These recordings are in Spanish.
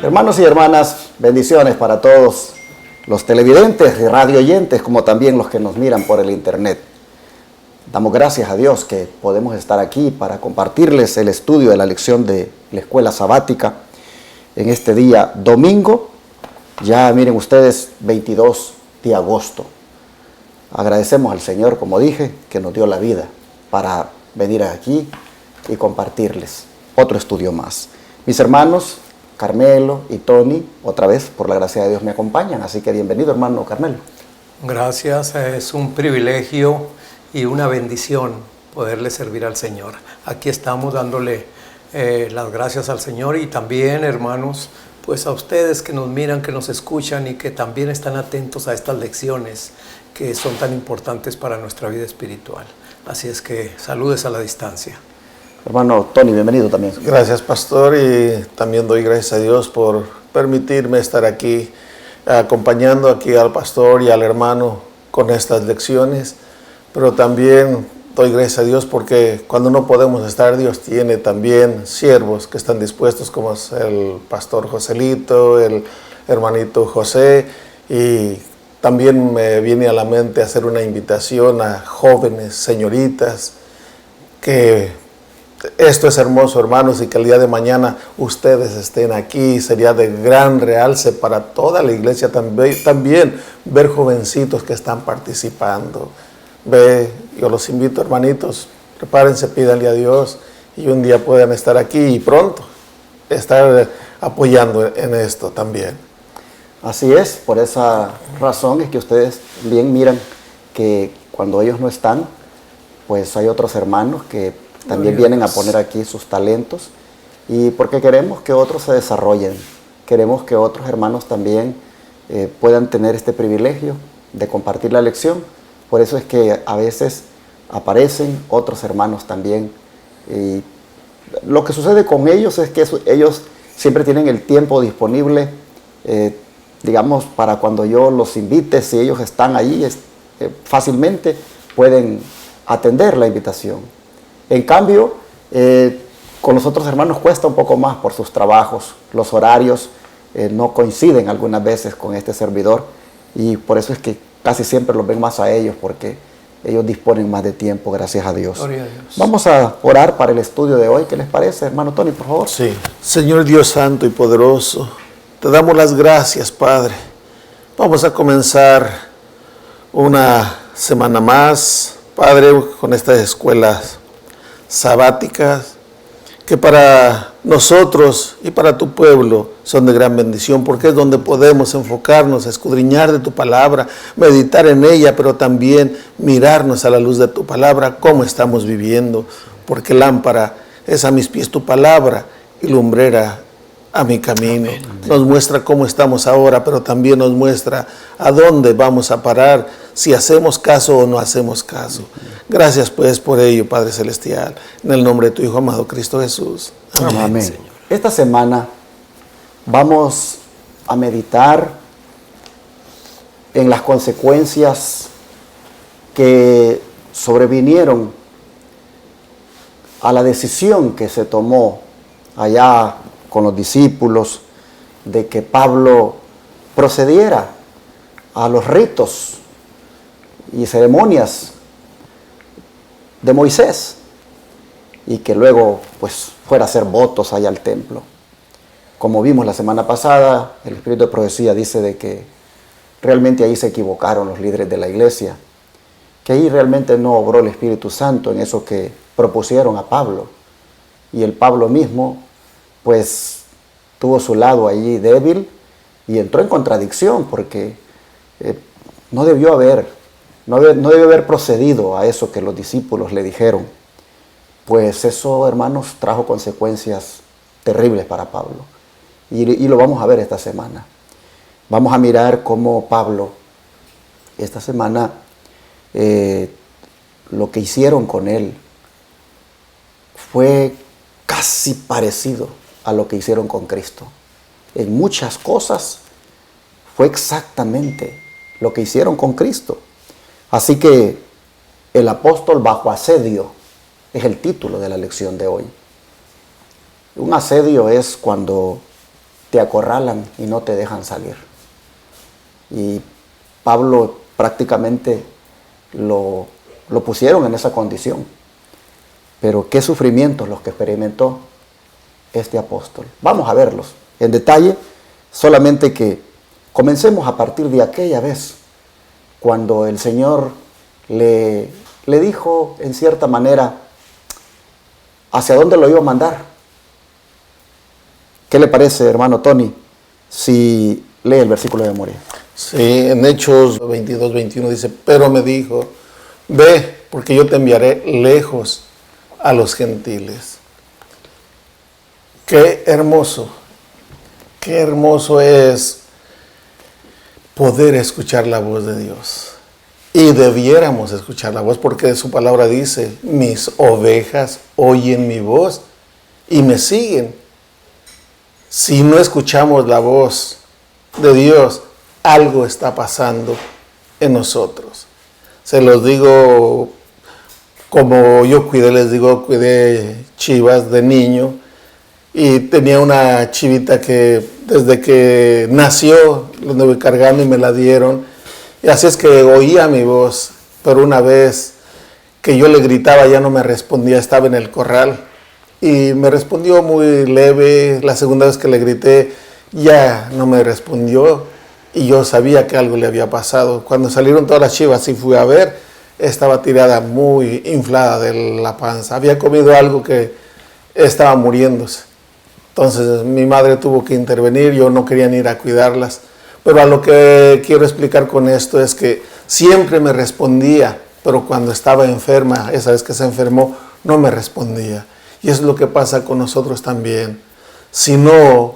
Hermanos y hermanas, bendiciones para todos los televidentes y radio oyentes, como también los que nos miran por el internet. Damos gracias a Dios que podemos estar aquí para compartirles el estudio de la lección de la escuela sabática en este día domingo, ya miren ustedes, 22 de agosto. Agradecemos al Señor, como dije, que nos dio la vida para venir aquí y compartirles otro estudio más. Mis hermanos Carmelo y Tony, otra vez, por la gracia de Dios, me acompañan, así que bienvenido, hermano Carmelo. Gracias, es un privilegio y una bendición poderle servir al Señor. Aquí estamos dándole las gracias al Señor y también, hermanos, pues a ustedes que nos miran, que nos escuchan y que también están atentos a estas lecciones que son tan importantes para nuestra vida espiritual. Así es que saludes a la distancia. Hermano Tony, bienvenido también. Gracias, pastor, y también doy gracias a Dios por permitirme estar aquí, acompañando aquí al pastor y al hermano con estas lecciones, pero también doy gracias a Dios porque cuando no podemos estar, Dios tiene también siervos que están dispuestos, como es el pastor Joselito, el hermanito José, y también me viene a la mente hacer una invitación a jóvenes, señoritas, que esto es hermoso, hermanos, y que el día de mañana ustedes estén aquí. Sería de gran realce para toda la iglesia también ver jovencitos que están participando. Yo los invito, hermanitos, prepárense, pídanle a Dios y un día puedan estar aquí y pronto estar apoyando en esto también. Así es, por esa razón es que ustedes bien miran que cuando ellos no están, pues hay otros hermanos que también vienen a poner aquí sus talentos, y porque queremos que otros se desarrollen, queremos que otros hermanos también puedan tener este privilegio de compartir la lección. Por eso es que a veces aparecen otros hermanos también, y lo que sucede con ellos es que ellos siempre tienen el tiempo disponible, digamos, para cuando yo los invite. Si ellos están ahí, fácilmente pueden atender la invitación. En cambio, con los otros hermanos cuesta un poco más por sus trabajos. Los horarios no coinciden algunas veces con este servidor, y por eso es que casi siempre los ven más a ellos, porque ellos disponen más de tiempo, gracias a Dios. Gloria a Dios. Vamos a orar para el estudio de hoy. ¿Qué les parece, hermano Tony, por favor? Sí. Señor Dios santo y poderoso, te damos las gracias, Padre. Vamos a comenzar una semana más, Padre, con estas escuelas sabáticas que para nosotros y para tu pueblo son de gran bendición, porque es donde podemos enfocarnos, escudriñar de tu palabra, meditar en ella, pero también mirarnos a la luz de tu palabra, cómo estamos viviendo, porque lámpara es a mis pies tu palabra y lumbrera a mi camino. Nos muestra cómo estamos ahora, pero también nos muestra a dónde vamos a parar, si hacemos caso o no hacemos caso. Gracias pues por ello, Padre Celestial, en el nombre de tu Hijo amado Cristo Jesús. Amén. Amén. Señor. Esta semana vamos a meditar en las consecuencias que sobrevinieron a la decisión que se tomó allá con los discípulos de que Pablo procediera a los ritos y ceremonias de Moisés, y que luego pues fuera a hacer votos allá al templo. Como vimos la semana pasada, el Espíritu de Profecía dice de que realmente ahí se equivocaron los líderes de la iglesia, que ahí realmente no obró el Espíritu Santo en eso que propusieron a Pablo, y el Pablo mismo pues tuvo su lado allí débil y entró en contradicción, porque no debió haber procedido a eso que los discípulos le dijeron. Pues eso, hermanos, trajo consecuencias terribles para Pablo, y lo vamos a ver esta semana. Vamos a mirar cómo Pablo esta semana lo que hicieron con él fue casi parecido a lo que hicieron con Cristo. En muchas cosas fue exactamente lo que hicieron con Cristo. Así que el apóstol bajo asedio es el título de la lección de hoy. Un asedio es cuando te acorralan y no te dejan salir. Y Pablo prácticamente lo pusieron en esa condición. Pero qué sufrimientos los que experimentó este apóstol. Vamos a verlos en detalle, solamente que comencemos a partir de aquella vez, cuando el Señor le dijo en cierta manera hacia dónde lo iba a mandar. ¿Qué le parece, hermano Tony, si lee el versículo de memoria? Sí, en Hechos 22, 21 dice, pero me dijo, ve, porque yo te enviaré lejos a los gentiles. Qué hermoso es poder escuchar la voz de Dios. Y debiéramos escuchar la voz, porque su palabra dice, mis ovejas oyen mi voz y me siguen. Si no escuchamos la voz de Dios, algo está pasando en nosotros. Se los digo, como yo cuidé chivas de niño, y tenía una chivita que desde que nació la anduve cargando y me la dieron. Y así es que oía mi voz, pero una vez que yo le gritaba ya no me respondía, estaba en el corral. Y me respondió muy leve. La segunda vez que le grité ya no me respondió y yo sabía que algo le había pasado. Cuando salieron todas las chivas y fui a ver, estaba tirada muy inflada de la panza. Había comido algo que estaba muriéndose. Entonces mi madre tuvo que intervenir, yo no quería ni ir a cuidarlas. Pero a lo que quiero explicar con esto es que siempre me respondía, pero cuando estaba enferma, esa vez que se enfermó, no me respondía. Y eso es lo que pasa con nosotros también. Si no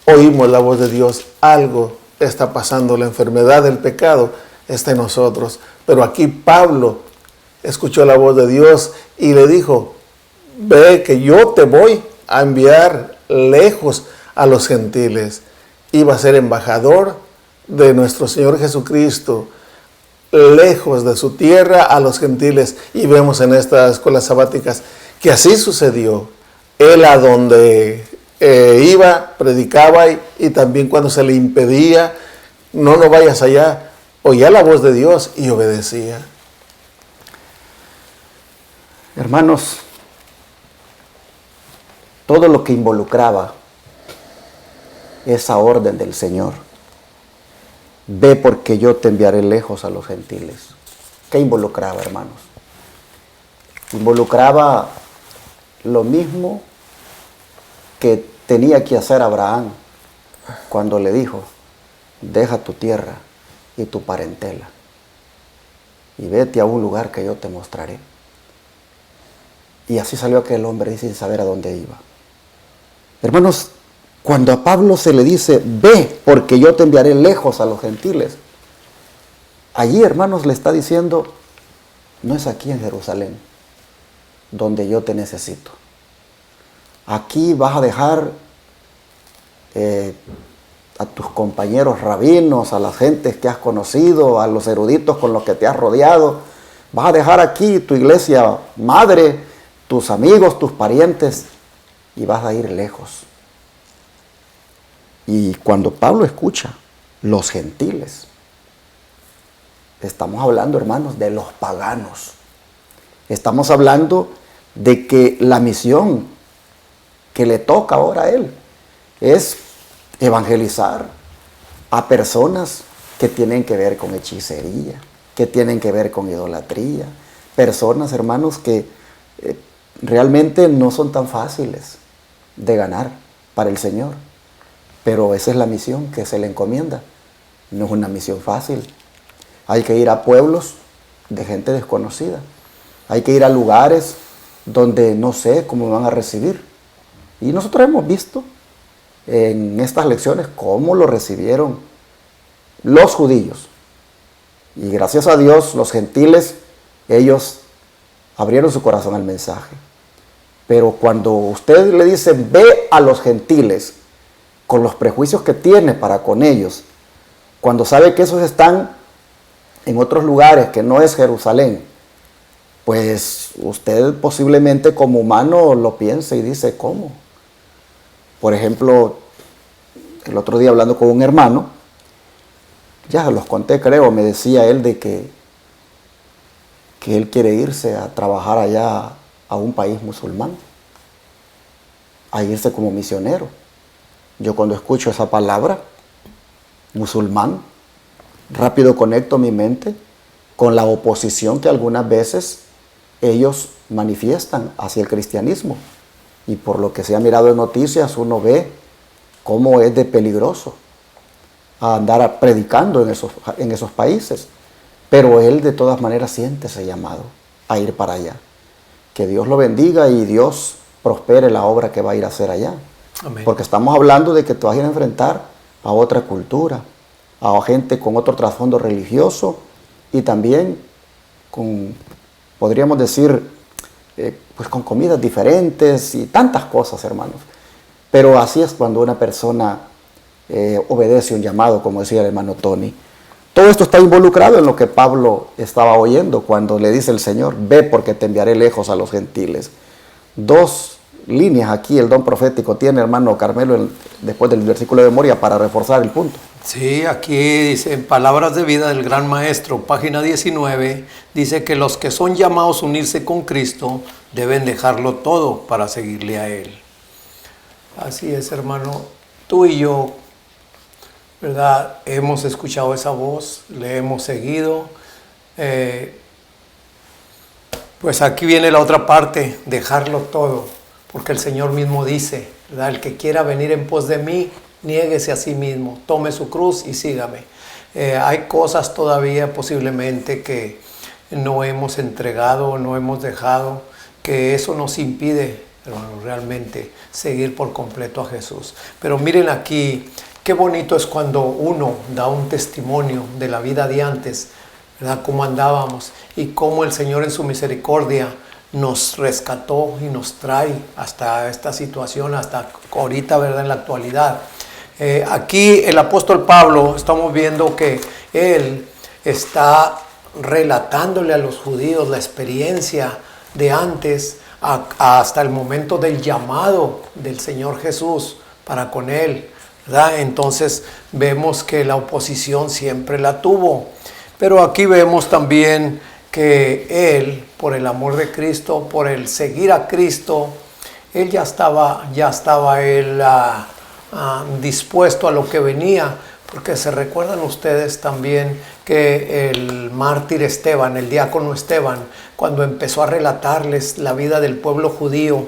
oímos la voz de Dios, algo está pasando. La enfermedad del pecado está en nosotros. Pero aquí Pablo escuchó la voz de Dios y le dijo, ve que yo te voy a enviar lejos a los gentiles. Iba a ser embajador de nuestro Señor Jesucristo, lejos de su tierra a los gentiles. Y vemos en estas escuelas sabáticas que así sucedió. Él a donde iba, predicaba y también cuando se le impedía, no vayas allá, oía la voz de Dios y obedecía. Hermanos, todo lo que involucraba esa orden del Señor, ve porque yo te enviaré lejos a los gentiles. ¿Qué involucraba, hermanos? Involucraba lo mismo que tenía que hacer Abraham cuando le dijo, deja tu tierra y tu parentela y vete a un lugar que yo te mostraré. Y así salió aquel hombre sin saber a dónde iba. Hermanos, cuando a Pablo se le dice, ve porque yo te enviaré lejos a los gentiles, allí, hermanos, le está diciendo, no es aquí en Jerusalén donde yo te necesito. Aquí vas a dejar a tus compañeros rabinos, a las gentes que has conocido, a los eruditos con los que te has rodeado. Vas a dejar aquí tu iglesia madre, tus amigos, tus parientes, y vas a ir lejos. Y cuando Pablo escucha los gentiles, estamos hablando, hermanos, de los paganos. Estamos hablando de que la misión que le toca ahora a él es evangelizar a personas que tienen que ver con hechicería, que tienen que ver con idolatría. Personas, hermanos, que realmente no son tan fáciles de ganar para el Señor. Pero esa es la misión que se le encomienda. No es una misión fácil. Hay que ir a pueblos de gente desconocida. Hay que ir a lugares donde no sé cómo me van a recibir. Y nosotros hemos visto en estas lecciones cómo lo recibieron los judíos. Y gracias a Dios, los gentiles, ellos abrieron su corazón al mensaje. Pero cuando usted le dice, ve a los gentiles, con los prejuicios que tiene para con ellos, cuando sabe que esos están en otros lugares que no es Jerusalén, pues usted posiblemente como humano lo piensa y dice, ¿cómo? Por ejemplo, el otro día hablando con un hermano, ya los conté creo, me decía él de que él quiere irse a trabajar allá a un país musulmán, a irse como misionero. Yo cuando escucho esa palabra, musulmán, rápido conecto mi mente con la oposición que algunas veces ellos manifiestan hacia el cristianismo. Y por lo que se ha mirado en noticias, uno ve cómo es de peligroso andar predicando en esos países. Pero él de todas maneras siente ese llamado a ir para allá. Que Dios lo bendiga y Dios prospere la obra que va a ir a hacer allá. Amén. Porque estamos hablando de que te vas a ir a enfrentar a otra cultura, a gente con otro trasfondo religioso y también con, podríamos decir, pues con comidas diferentes y tantas cosas, hermanos. Pero así es cuando una persona obedece un llamado, como decía el hermano Tony. Todo esto está involucrado en lo que Pablo estaba oyendo cuando le dice el Señor, ve porque te enviaré lejos a los gentiles. Dos líneas aquí el don profético tiene, hermano Carmelo, después del versículo de memoria, para reforzar el punto. Sí, aquí dice, en Palabras de Vida del Gran Maestro, página 19, dice que los que son llamados a unirse con Cristo deben dejarlo todo para seguirle a Él. Así es, hermano. Tú y yo, ¿verdad? Hemos escuchado esa voz, le hemos seguido. Pues aquí viene la otra parte, dejarlo todo, porque el Señor mismo dice, ¿verdad? El que quiera venir en pos de mí, niéguese a sí mismo, tome su cruz y sígame. Hay cosas todavía posiblemente que no hemos entregado, no hemos dejado, que eso nos impide, hermano, realmente seguir por completo a Jesús. Pero miren aquí, qué bonito es cuando uno da un testimonio de la vida de antes, ¿verdad? Cómo andábamos y cómo el Señor en su misericordia nos rescató y nos trae hasta esta situación, hasta ahorita, ¿verdad? En la actualidad. Aquí el apóstol Pablo, estamos viendo que él está relatándole a los judíos la experiencia de antes hasta el momento del llamado del Señor Jesús para con él, ¿verdad? Entonces vemos que la oposición siempre la tuvo, pero aquí vemos también que él, por el amor de Cristo, por el seguir a Cristo, él ya estaba él dispuesto a lo que venía, porque se recuerdan ustedes también que el mártir Esteban, el diácono Esteban, cuando empezó a relatarles la vida del pueblo judío,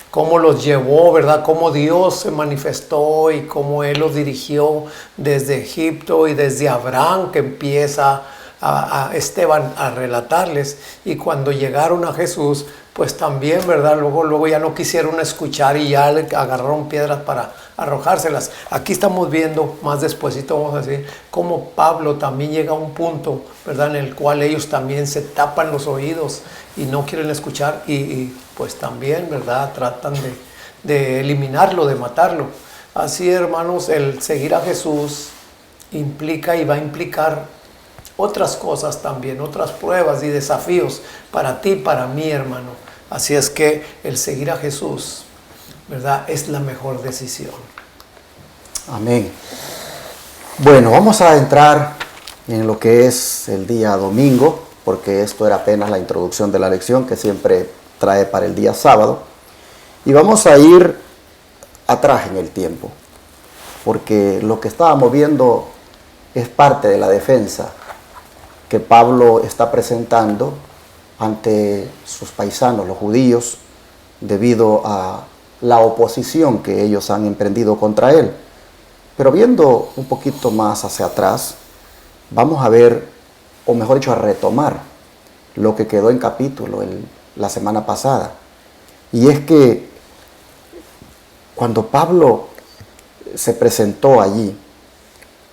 cómo los llevó, ¿verdad? Cómo Dios se manifestó y cómo Él los dirigió desde Egipto y desde Abraham, que empieza a Esteban a relatarles, y cuando llegaron a Jesús, pues también, ¿verdad? Luego ya no quisieron escuchar y ya le agarraron piedras para arrojárselas. Aquí estamos viendo, más despuesito vamos a decir, cómo Pablo también llega a un punto, ¿verdad? En el cual ellos también se tapan los oídos y no quieren escuchar y pues también, ¿verdad? Tratan de eliminarlo, de matarlo. Así, hermanos, el seguir a Jesús implica y va a implicar otras cosas también, otras pruebas y desafíos para ti, para mí, hermano. Así es que el seguir a Jesús, ¿verdad? Es la mejor decisión. Amén. Bueno, vamos a entrar en lo que es el día domingo, porque esto era apenas la introducción de la lección que siempre trae para el día sábado. Y vamos a ir atrás en el tiempo, porque lo que estábamos viendo es parte de la defensa que Pablo está presentando ante sus paisanos, los judíos, debido a la oposición que ellos han emprendido contra él. Pero viendo un poquito más hacia atrás, vamos a ver, o mejor dicho, a retomar lo que quedó en capítulo la semana pasada. Y es que cuando Pablo se presentó allí,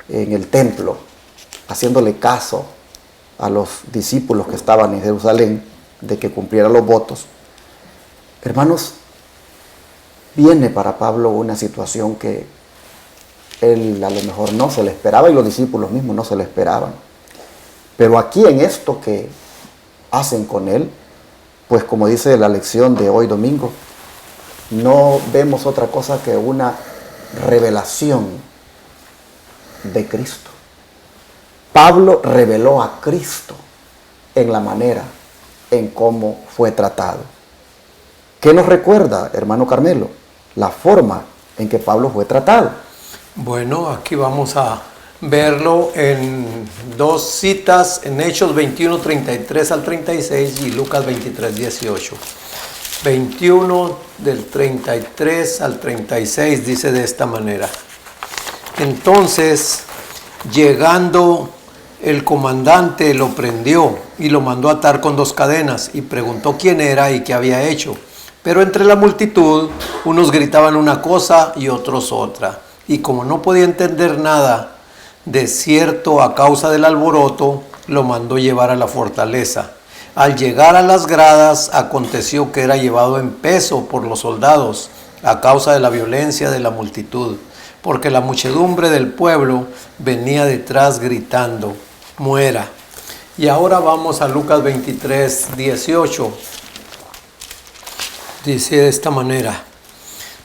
en el templo, haciéndole caso a los discípulos que estaban en Jerusalén, de que cumplieran los votos, hermanos, viene para Pablo una situación que él a lo mejor no se le esperaba y los discípulos mismos no se le esperaban. Pero aquí en esto que hacen con él, pues como dice la lección de hoy domingo, no vemos otra cosa que una revelación de Cristo. Pablo reveló a Cristo en la manera en cómo fue tratado. ¿Qué nos recuerda, hermano Carmelo? La forma en que Pablo fue tratado. Bueno, aquí vamos a verlo en dos citas, en Hechos 21, 33 al 36 y Lucas 23, 18. 21 del 33 al 36 dice de esta manera: entonces, llegando el comandante, lo prendió y lo mandó atar con 2 cadenas y preguntó quién era y qué había hecho. Pero entre la multitud, unos gritaban una cosa y otros otra. Y como no podía entender nada, de cierto a causa del alboroto, lo mandó llevar a la fortaleza. Al llegar a las gradas, aconteció que era llevado en peso por los soldados a causa de la violencia de la multitud, porque la muchedumbre del pueblo venía detrás gritando: muera. Y ahora vamos a Lucas 23, 18. Dice de esta manera: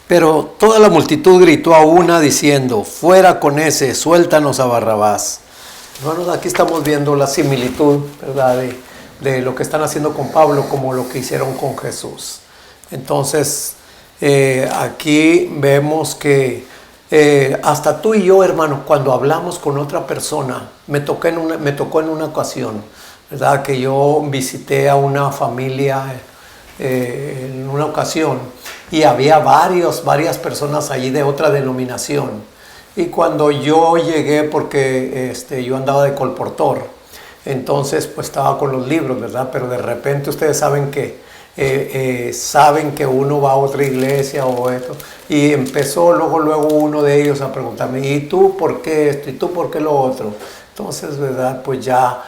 pero toda la multitud gritó a una diciendo: fuera con ese, suéltanos a Barrabás. Hermanos, aquí estamos viendo la similitud, ¿verdad?, de lo que están haciendo con Pablo como lo que hicieron con Jesús. Entonces, aquí vemos que hasta tú y yo, hermano, cuando hablamos con otra persona, me tocó en una ocasión, ¿verdad?, que yo visité a una familia en una ocasión y había varias personas allí de otra denominación. Y cuando yo llegué, porque yo andaba de colportor, entonces pues estaba con los libros, ¿verdad? Pero de repente ustedes saben que uno va a otra iglesia o esto, y empezó luego uno de ellos a preguntarme: ¿y tú por qué esto? ¿Y tú por qué lo otro? Entonces, ¿verdad? Pues ya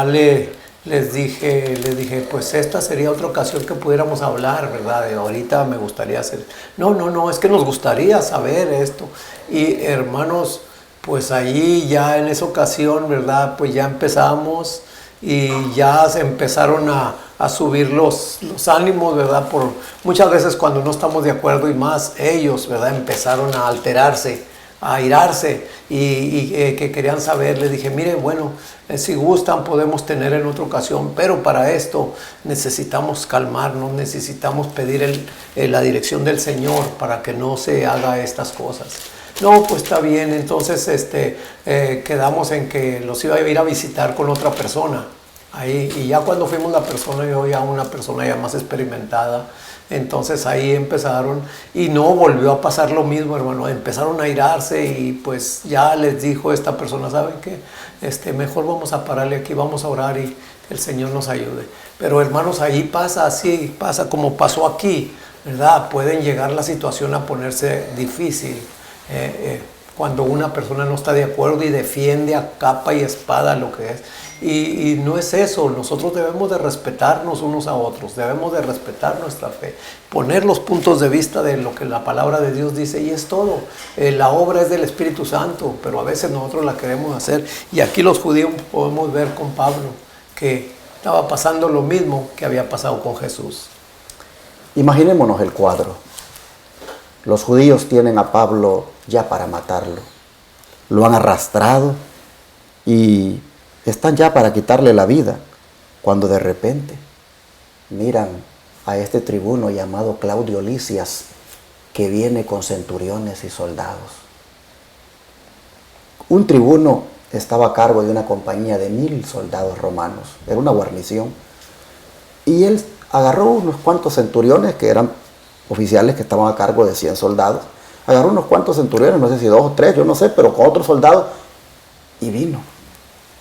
les dije, pues esta sería otra ocasión que pudiéramos hablar, ¿verdad? Ahorita me gustaría hacer... No, es que nos gustaría saber esto. Y hermanos, pues ahí ya en esa ocasión, ¿verdad? Pues ya empezamos y ya se empezaron a subir los ánimos, ¿verdad? Por muchas veces cuando no estamos de acuerdo, y más ellos, ¿verdad? Empezaron a alterarse, a airarse y que querían saber. Les dije: mire, bueno, si gustan podemos tener en otra ocasión, pero para esto necesitamos calmarnos, necesitamos pedir la dirección del Señor para que no se haga estas cosas. No, pues está bien. Entonces quedamos en que los iba a ir a visitar con otra persona ahí, y ya cuando fuimos la persona, yo ya una persona ya más experimentada, entonces ahí empezaron, y no volvió a pasar lo mismo, hermano. Empezaron a airarse y pues ya les dijo esta persona: ¿saben qué? Mejor vamos a pararle aquí, vamos a orar y que el Señor nos ayude. Pero hermanos, ahí pasa así, pasa como pasó aquí, ¿verdad? Pueden llegar la situación a ponerse difícil cuando una persona no está de acuerdo y defiende a capa y espada lo que es. Y no es eso. Nosotros debemos de respetarnos unos a otros, debemos de respetar nuestra fe, poner los puntos de vista de lo que la palabra de Dios dice, y es todo. La obra es del Espíritu Santo, pero a veces nosotros la queremos hacer. Y aquí los judíos podemos ver con Pablo que estaba pasando lo mismo que había pasado con Jesús. Imaginémonos el cuadro. Los judíos tienen a Pablo ya para matarlo. Lo han arrastrado y están ya para quitarle la vida, cuando de repente miran a este tribuno llamado Claudio Lisias, que viene con centuriones y soldados. Un tribuno estaba a cargo de una compañía de 1000 soldados romanos, era una guarnición, y él agarró unos cuantos centuriones, que eran oficiales que estaban a cargo de 100 soldados, agarró unos cuantos centuriones, no sé si 2 o 3, yo no sé, pero con otros soldados, y vino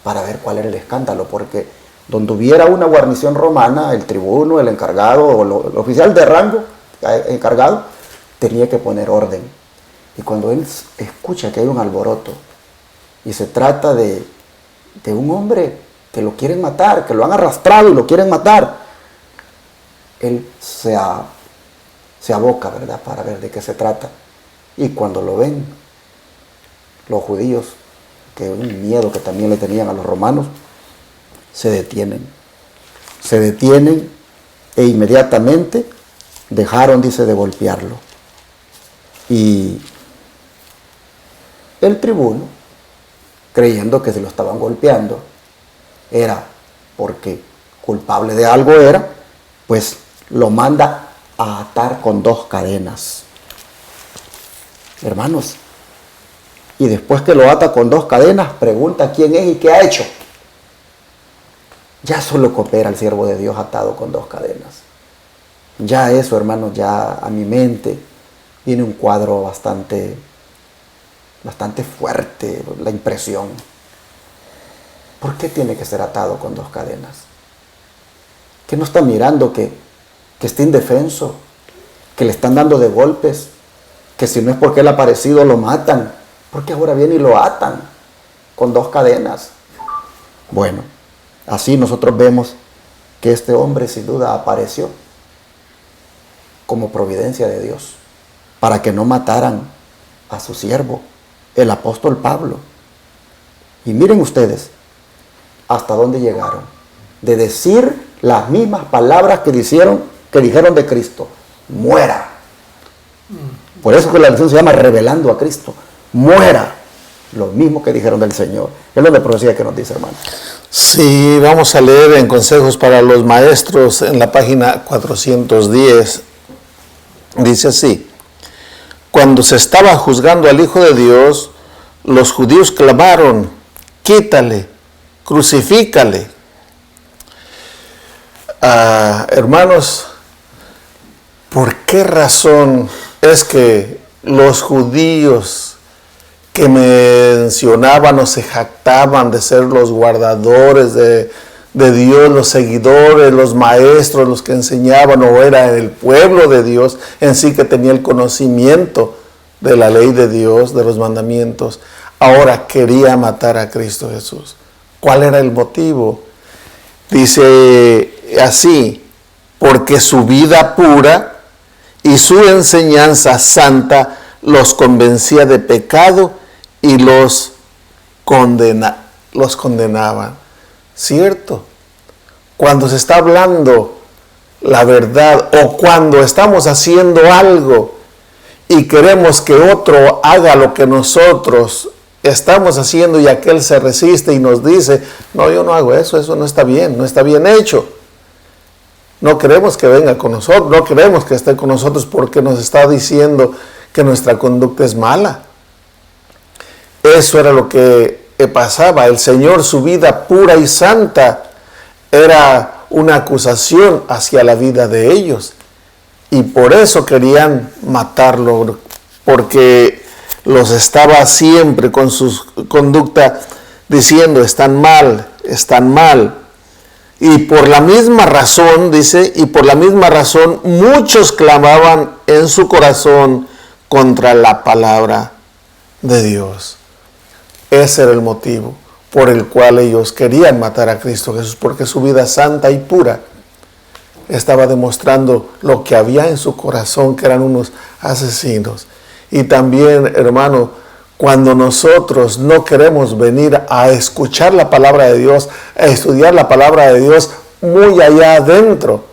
para ver cuál era el escándalo, porque donde hubiera una guarnición romana, el tribuno, el encargado o el oficial de rango encargado tenía que poner orden. Y cuando él escucha que hay un alboroto y se trata de un hombre que lo quieren matar, que lo han arrastrado y lo quieren matar, él se aboca, ¿verdad?, para ver de qué se trata. Y cuando lo ven los judíos, que un miedo que también le tenían a los romanos, se detienen e inmediatamente dejaron, dice, de golpearlo. Y el tribuno creyendo que si lo estaban golpeando era porque culpable de algo era, pues lo manda a atar con 2 cadenas. Hermanos, y después que lo ata con 2 cadenas, pregunta quién es y qué ha hecho. Ya solo coopera el siervo de Dios atado con 2 cadenas. Ya eso, hermanos, ya a mi mente viene un cuadro bastante fuerte, la impresión. ¿Por qué tiene que ser atado con 2 cadenas? ¿Que no está mirando que está indefenso? ¿Que le están dando de golpes? ¿Que si no es porque él ha aparecido lo matan? Porque ahora viene y lo atan con 2 cadenas. Bueno, así nosotros vemos que este hombre sin duda apareció como providencia de Dios para que no mataran a su siervo, el apóstol Pablo. Y miren ustedes hasta dónde llegaron, de decir las mismas palabras que dijeron de Cristo: muera. Por eso que la lección se llama revelando a Cristo. Muera. Lo mismo que dijeron del Señor. Es lo de profecía que nos dice, hermano. Sí, vamos a leer en Consejos para los Maestros en la página 410. Dice así: cuando se estaba juzgando al Hijo de Dios, los judíos clamaron: quítale, crucifícale. Hermanos, ¿por qué razón es que los judíos que mencionaban o se jactaban de ser los guardadores de Dios, los seguidores, los maestros, los que enseñaban, o era el pueblo de Dios en sí que tenía el conocimiento de la ley de Dios, de los mandamientos, ahora quería matar a Cristo Jesús? ¿Cuál era el motivo? Dice así: porque su vida pura y su enseñanza santa los convencía de pecado y los condenaban. ¿Cierto? Cuando se está hablando la verdad, o cuando estamos haciendo algo y queremos que otro haga lo que nosotros estamos haciendo, y aquel se resiste y nos dice: no, yo no hago eso, eso no está bien, no está bien hecho. No queremos que venga con nosotros, no queremos que esté con nosotros porque nos está diciendo que nuestra conducta es mala. Eso era lo que pasaba. El Señor, su vida pura y santa, era una acusación hacia la vida de ellos. Y por eso querían matarlo, porque los estaba siempre con su conducta diciendo: están mal, están mal. Y por la misma razón, dice, y por la misma razón muchos clamaban en su corazón contra la palabra de Dios. Ese era el motivo por el cual ellos querían matar a Cristo Jesús, porque su vida santa y pura estaba demostrando lo que había en su corazón, que eran unos asesinos. Y también, hermano, cuando nosotros no queremos venir a escuchar la palabra de Dios, a estudiar la palabra de Dios muy allá adentro,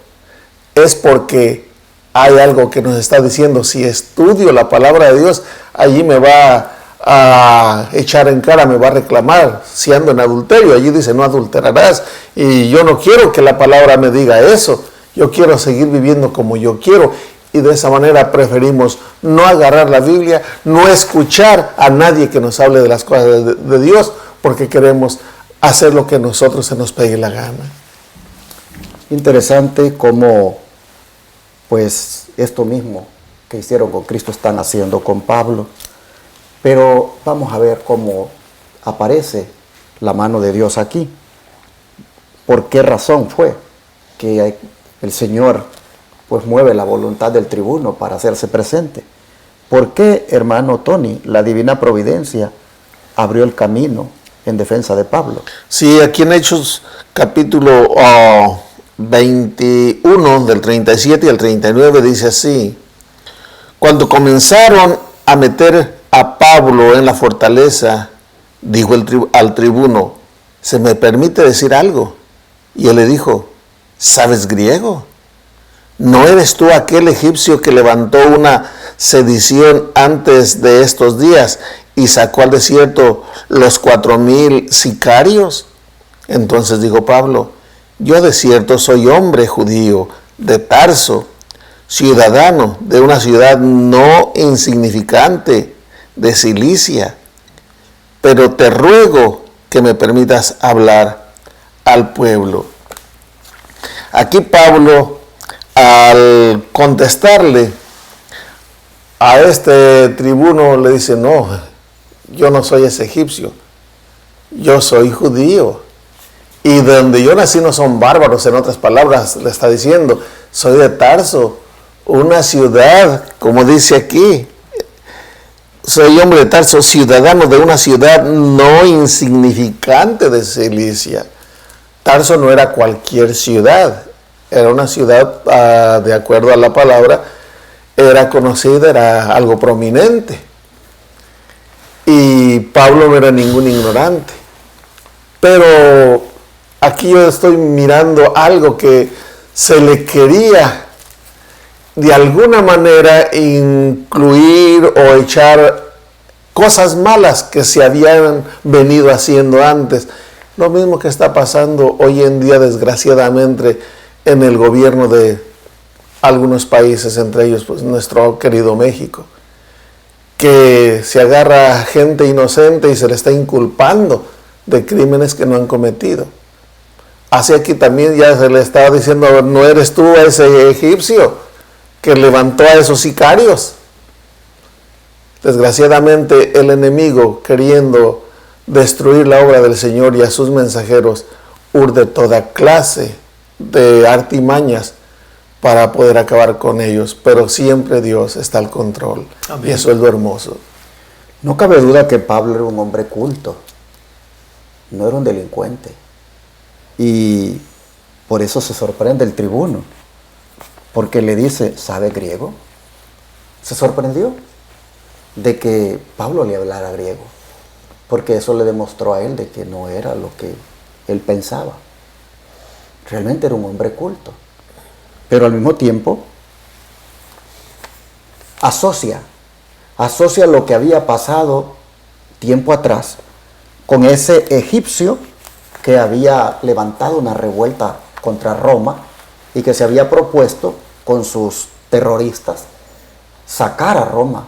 es porque hay algo que nos está diciendo: si estudio la palabra de Dios, allí me va a echar en cara, me va a reclamar si ando en adulterio. Allí dice: no adulterarás, y yo no quiero que la palabra me diga eso. Yo quiero seguir viviendo como yo quiero, y de esa manera preferimos no agarrar la Biblia, no escuchar a nadie que nos hable de las cosas de Dios, porque queremos hacer lo que a nosotros se nos pegue la gana. Interesante cómo, pues, esto mismo que hicieron con Cristo están haciendo con Pablo. Pero vamos a ver cómo aparece la mano de Dios aquí. ¿Por qué razón fue que el Señor pues mueve la voluntad del tribuno para hacerse presente? ¿Por qué, hermano Tony, la divina providencia abrió el camino en defensa de Pablo? Sí, aquí en Hechos capítulo 21, del 37 al 39, dice así: cuando comenzaron a meter a Pablo en la fortaleza, dijo al tribuno: ¿se me permite decir algo? Y él le dijo: ¿sabes griego? ¿no eres tú aquel egipcio que levantó una sedición antes de estos días y sacó al desierto los 4,000 sicarios? Entonces dijo Pablo: yo de cierto soy hombre judío de Tarso, ciudadano de una ciudad no insignificante de Cilicia, pero te ruego que me permitas hablar al pueblo. Aquí Pablo, al contestarle a este tribuno, le dice: no, yo no soy ese egipcio, yo soy judío. Y de donde yo nací no son bárbaros. En otras palabras, le está diciendo: soy de Tarso, una ciudad, como dice aquí, soy hombre de Tarso, ciudadano de una ciudad no insignificante de Cilicia. Tarso no era cualquier ciudad, era una ciudad, de acuerdo a la palabra, era conocida, era algo prominente. Y Pablo no era ningún ignorante. Pero aquí yo estoy mirando algo que se le quería de alguna manera incluir o echar cosas malas que se habían venido haciendo antes. Lo mismo que está pasando hoy en día, desgraciadamente, en el gobierno de algunos países, entre ellos pues nuestro querido México, que se agarra a gente inocente y se le está inculpando de crímenes que no han cometido. Así aquí también ya se le estaba diciendo: ¿no eres tú ese egipcio que levantó a esos sicarios? Desgraciadamente el enemigo, queriendo destruir la obra del Señor y a sus mensajeros, urde toda clase de artimañas para poder acabar con ellos, pero siempre Dios está al control. Amén. Y eso es lo hermoso. No cabe duda que Pablo era un hombre culto, no era un delincuente. Y por eso se sorprende el tribuno, porque le dice: ¿sabe griego? Se sorprendió de que Pablo le hablara griego, porque eso le demostró a él de que no era lo que él pensaba. Realmente era un hombre culto, pero al mismo tiempo asocia lo que había pasado tiempo atrás con ese egipcio que había levantado una revuelta contra Roma y que se había propuesto con sus terroristas sacar a Roma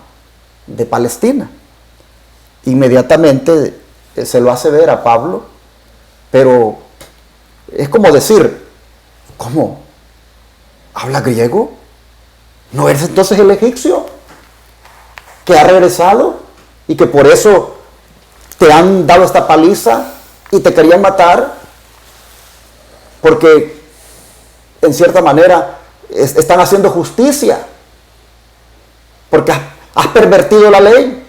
de Palestina. Inmediatamente se lo hace ver a Pablo, pero es como decir: ¿cómo? ¿Habla griego? ¿No eres entonces el egipcio que ha regresado y que por eso te han dado esta paliza y te querían matar? Porque en cierta manera están haciendo justicia, porque has pervertido la ley.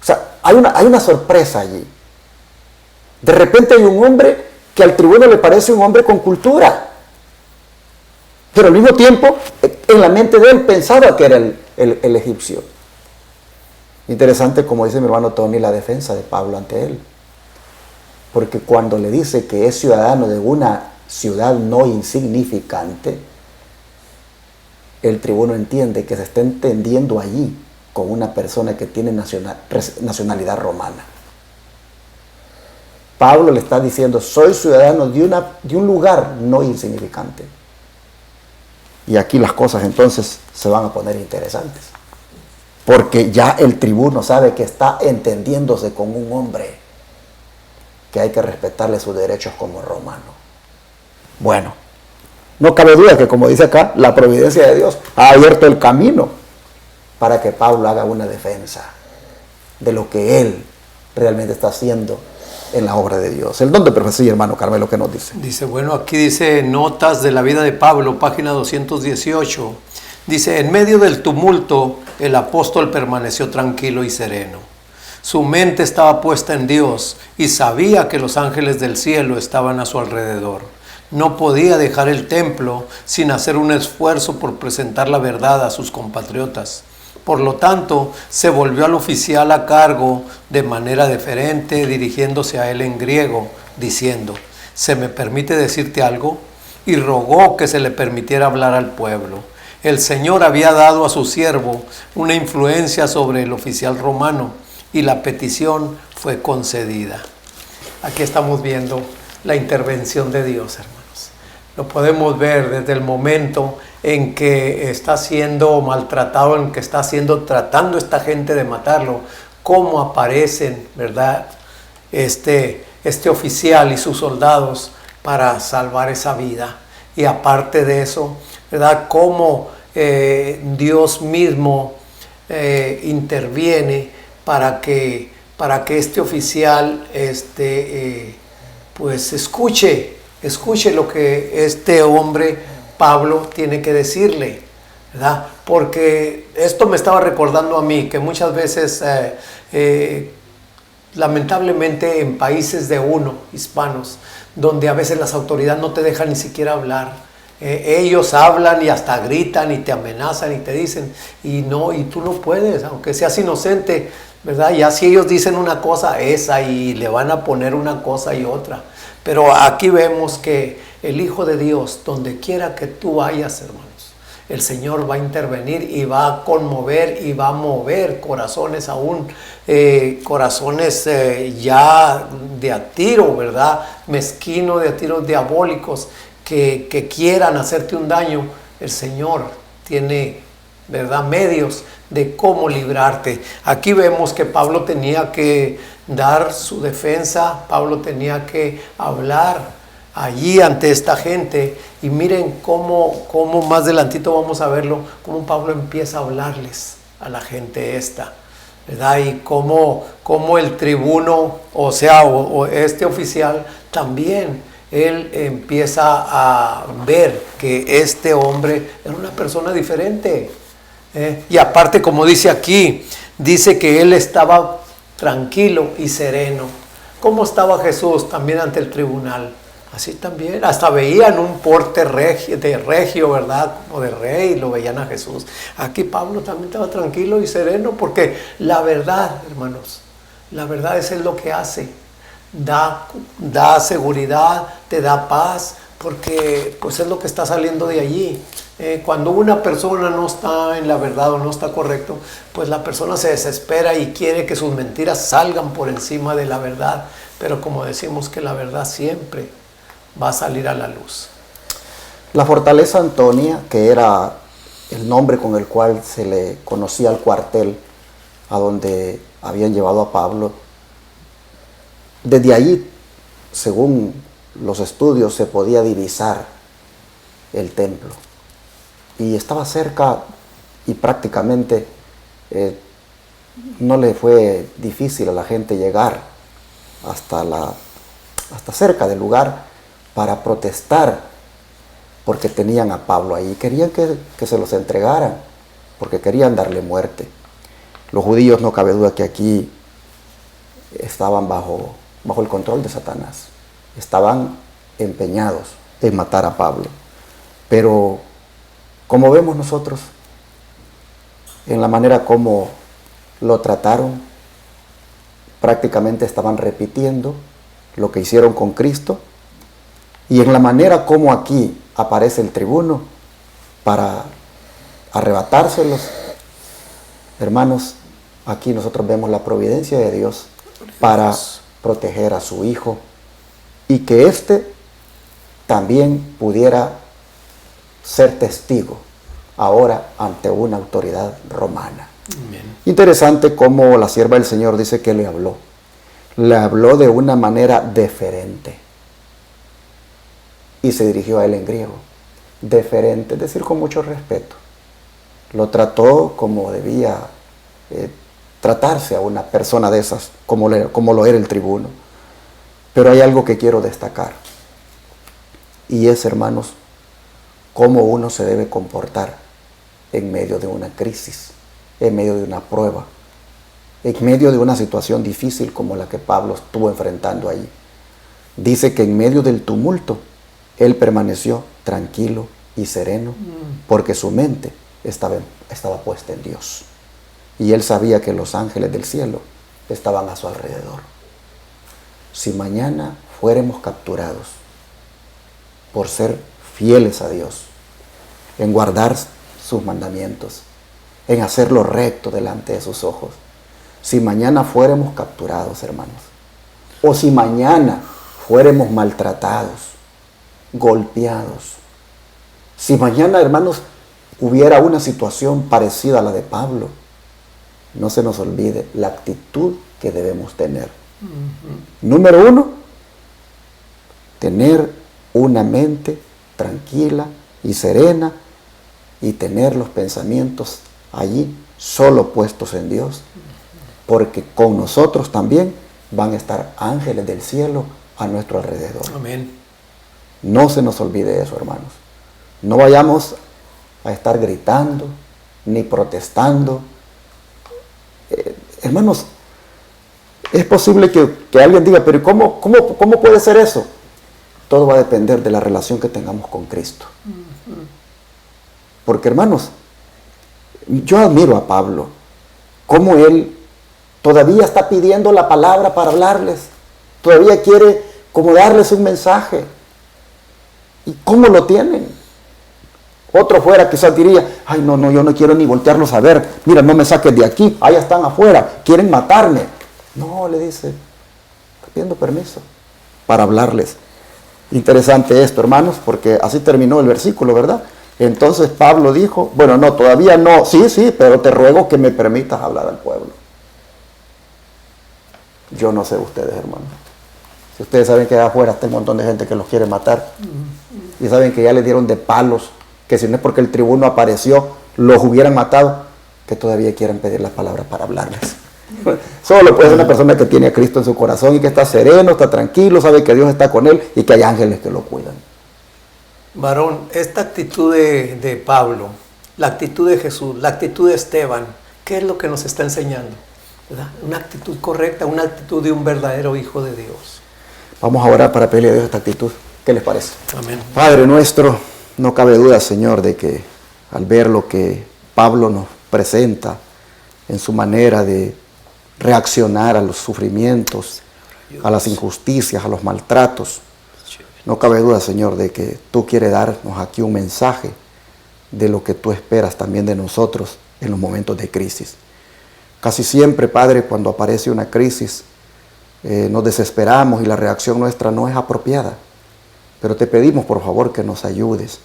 O sea, hay una sorpresa allí. De repente hay un hombre que al tribuno le parece un hombre con cultura, pero al mismo tiempo en la mente de él pensaba que era el egipcio. Interesante, como dice mi hermano Tony, la defensa de Pablo ante él, porque cuando le dice que es ciudadano de una ciudad no insignificante, el tribuno entiende que se está entendiendo allí con una persona que tiene nacionalidad romana. Pablo le está diciendo: soy ciudadano de un lugar no insignificante. Y aquí las cosas entonces se van a poner interesantes, porque ya el tribuno sabe que está entendiéndose con un hombre que hay que respetarle sus derechos como romano. Bueno, no cabe duda que, como dice acá, la providencia de Dios ha abierto el camino para que Pablo haga una defensa de lo que él realmente está haciendo en la obra de Dios. El don de profecía, hermano Carmelo, ¿qué nos dice? Dice, bueno, aquí dice Notas de la vida de Pablo, página 218. Dice: en medio del tumulto, el apóstol permaneció tranquilo y sereno. Su mente estaba puesta en Dios y sabía que los ángeles del cielo estaban a su alrededor. No podía dejar el templo sin hacer un esfuerzo por presentar la verdad a sus compatriotas. Por lo tanto, se volvió al oficial a cargo de manera deferente, dirigiéndose a él en griego, diciendo: ¿se me permite decirte algo? Y rogó que se le permitiera hablar al pueblo. El Señor había dado a su siervo una influencia sobre el oficial romano y la petición fue concedida. Aquí estamos viendo la intervención de Dios, hermanos. Lo podemos ver desde el momento en que está siendo maltratado, en que está tratando esta gente de matarlo, cómo aparecen, ¿verdad? Este oficial y sus soldados para salvar esa vida. Y aparte de eso, ¿verdad? Cómo Dios mismo interviene para que este oficial pues escuche lo que este hombre Pablo tiene que decirle, ¿verdad? Porque esto me estaba recordando a mí que muchas veces lamentablemente en países de hispanos, donde a veces las autoridades no te dejan ni siquiera hablar. Ellos hablan y hasta gritan y te amenazan y te dicen, y tú no puedes, aunque seas inocente, ¿verdad? Ya si ellos dicen una cosa, esa, y le van a poner una cosa y otra. Pero aquí vemos que el Hijo de Dios, donde quiera que tú vayas, hermanos, el Señor va a intervenir y va a conmover y va a mover corazones aún, corazones ya de a tiro, ¿verdad? Mezquino, de a tiros diabólicos, que quieran hacerte un daño. El Señor tiene, ¿verdad?, medios de cómo librarte. Aquí vemos que Pablo tenía que dar su defensa, Pablo tenía que hablar allí ante esta gente, y miren cómo más adelantito vamos a verlo, cómo Pablo empieza a hablarles a la gente esta, ¿verdad? Y cómo el tribuno, o este oficial también, él empieza a ver que este hombre era una persona diferente. Y aparte, como dice aquí, dice que él estaba tranquilo y sereno. ¿Cómo estaba Jesús también ante el tribunal? Así también, hasta veían un porte regio, ¿verdad? Como de rey, lo veían a Jesús. Aquí Pablo también estaba tranquilo y sereno, porque la verdad, hermanos, la verdad es lo que hace. Da seguridad, te da paz, porque pues es lo que está saliendo de allí. Cuando una persona no está en la verdad o no está correcto, pues la persona se desespera y quiere que sus mentiras salgan por encima de la verdad. Pero como decimos, que la verdad siempre va a salir a la luz. La fortaleza Antonia, que era el nombre con el cual se le conocía al cuartel a donde habían llevado a Pablo, desde ahí, según los estudios, se podía divisar el templo. Y estaba cerca, y prácticamente no le fue difícil a la gente llegar hasta cerca del lugar para protestar, porque tenían a Pablo ahí. Querían que se los entregaran, porque querían darle muerte. Los judíos, no cabe duda que aquí estaban bajo el control de Satanás. Estaban empeñados en matar a Pablo. Pero como vemos nosotros, en la manera como lo trataron, prácticamente estaban repitiendo lo que hicieron con Cristo, y en la manera como aquí aparece el tribuno para arrebatárselos. Hermanos, aquí nosotros vemos la providencia de Dios para proteger a su hijo, y que éste también pudiera ser testigo ahora ante una autoridad romana. Amén. Interesante cómo la sierva del Señor dice que le habló de una manera deferente, y se dirigió a él en griego. Deferente, es decir, con mucho respeto. Lo trató como debía tratarse a una persona de esas, como lo era el tribuno. Pero hay algo que quiero destacar, y es, hermanos, cómo uno se debe comportar en medio de una crisis, en medio de una prueba, en medio de una situación difícil como la que Pablo estuvo enfrentando allí. Dice que en medio del tumulto él permaneció tranquilo y sereno, porque su mente estaba puesta en Dios, y él sabía que los ángeles del cielo estaban a su alrededor. Si mañana fuéramos capturados por ser fieles a Dios, en guardar sus mandamientos, en hacer lo recto delante de sus ojos. Si mañana fuéramos capturados, hermanos, o si mañana fuéramos maltratados, golpeados, si mañana, hermanos, hubiera una situación parecida a la de Pablo, no se nos olvide la actitud que debemos tener. Número 1, tener una mente tranquila y serena y tener los pensamientos allí solo puestos en Dios, porque con nosotros también van a estar ángeles del cielo a nuestro alrededor. Amén. No se nos olvide eso, hermanos. No vayamos a estar gritando ni protestando. Hermanos, es posible que alguien diga, pero ¿cómo puede ser eso? Todo va a depender de la relación que tengamos con Cristo. Porque, hermanos, yo admiro a Pablo, cómo él todavía está pidiendo la palabra para hablarles, todavía quiere como darles un mensaje. ¿Y cómo lo tienen? Otro fuera quizás diría, ay no, yo no quiero ni voltearlos a ver, mira, no me saques de aquí, allá están afuera, quieren matarme. No, le dice, está pidiendo permiso para hablarles. Interesante esto, hermanos, porque así terminó el versículo, ¿verdad? Entonces Pablo dijo, bueno, no, todavía no, sí, pero te ruego que me permitas hablar al pueblo. Yo no sé ustedes, hermanos. Si ustedes saben que allá afuera está un montón de gente que los quiere matar, y saben que ya les dieron de palos, que si no es porque el tribuno apareció, los hubieran matado, que todavía quieren pedir las palabras para hablarles. Solo puede ser una persona que tiene a Cristo en su corazón y que está sereno, está tranquilo, sabe que Dios está con él y que hay ángeles que lo cuidan. Varón, esta actitud de Pablo, la actitud de Jesús, la actitud de Esteban, ¿qué es lo que nos está enseñando? ¿Verdad? Una actitud correcta, una actitud de un verdadero hijo de Dios. Vamos a orar para pedirle a Dios esta actitud. ¿Qué les parece? Amén. Padre nuestro, no cabe duda, Señor, de que al ver lo que Pablo nos presenta en su manera de reaccionar a los sufrimientos, a las injusticias, a los maltratos, no cabe duda, Señor, de que tú quieres darnos aquí un mensaje de lo que tú esperas también de nosotros en los momentos de crisis. Casi siempre, Padre, cuando aparece una crisis, nos desesperamos y la reacción nuestra no es apropiada. Pero te pedimos, por favor, que nos ayudes.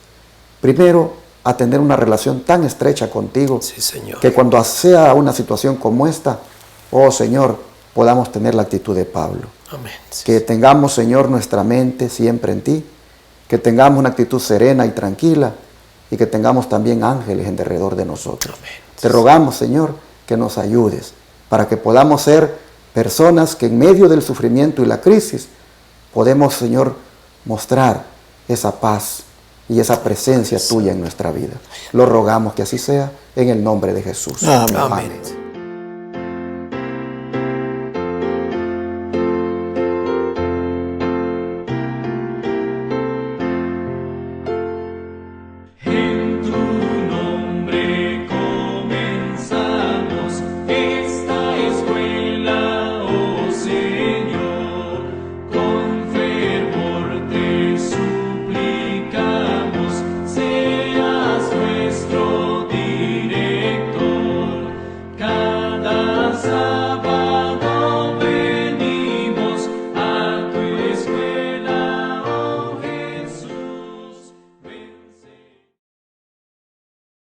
Primero, a tener una relación tan estrecha contigo, Sí, Señor. que cuando sea una situación como esta, oh Señor, podamos tener la actitud de Pablo. Amén. Sí, Que tengamos, Señor, nuestra mente siempre en ti, que tengamos una actitud serena y tranquila y que tengamos también ángeles en derredor de nosotros. Amén. Te rogamos, Señor, que nos ayudes para que podamos ser personas que en medio del sufrimiento y la crisis podemos, Señor, mostrar esa paz y esa presencia tuya en nuestra vida. Lo rogamos que así sea en el nombre de Jesús. Amén. Amén.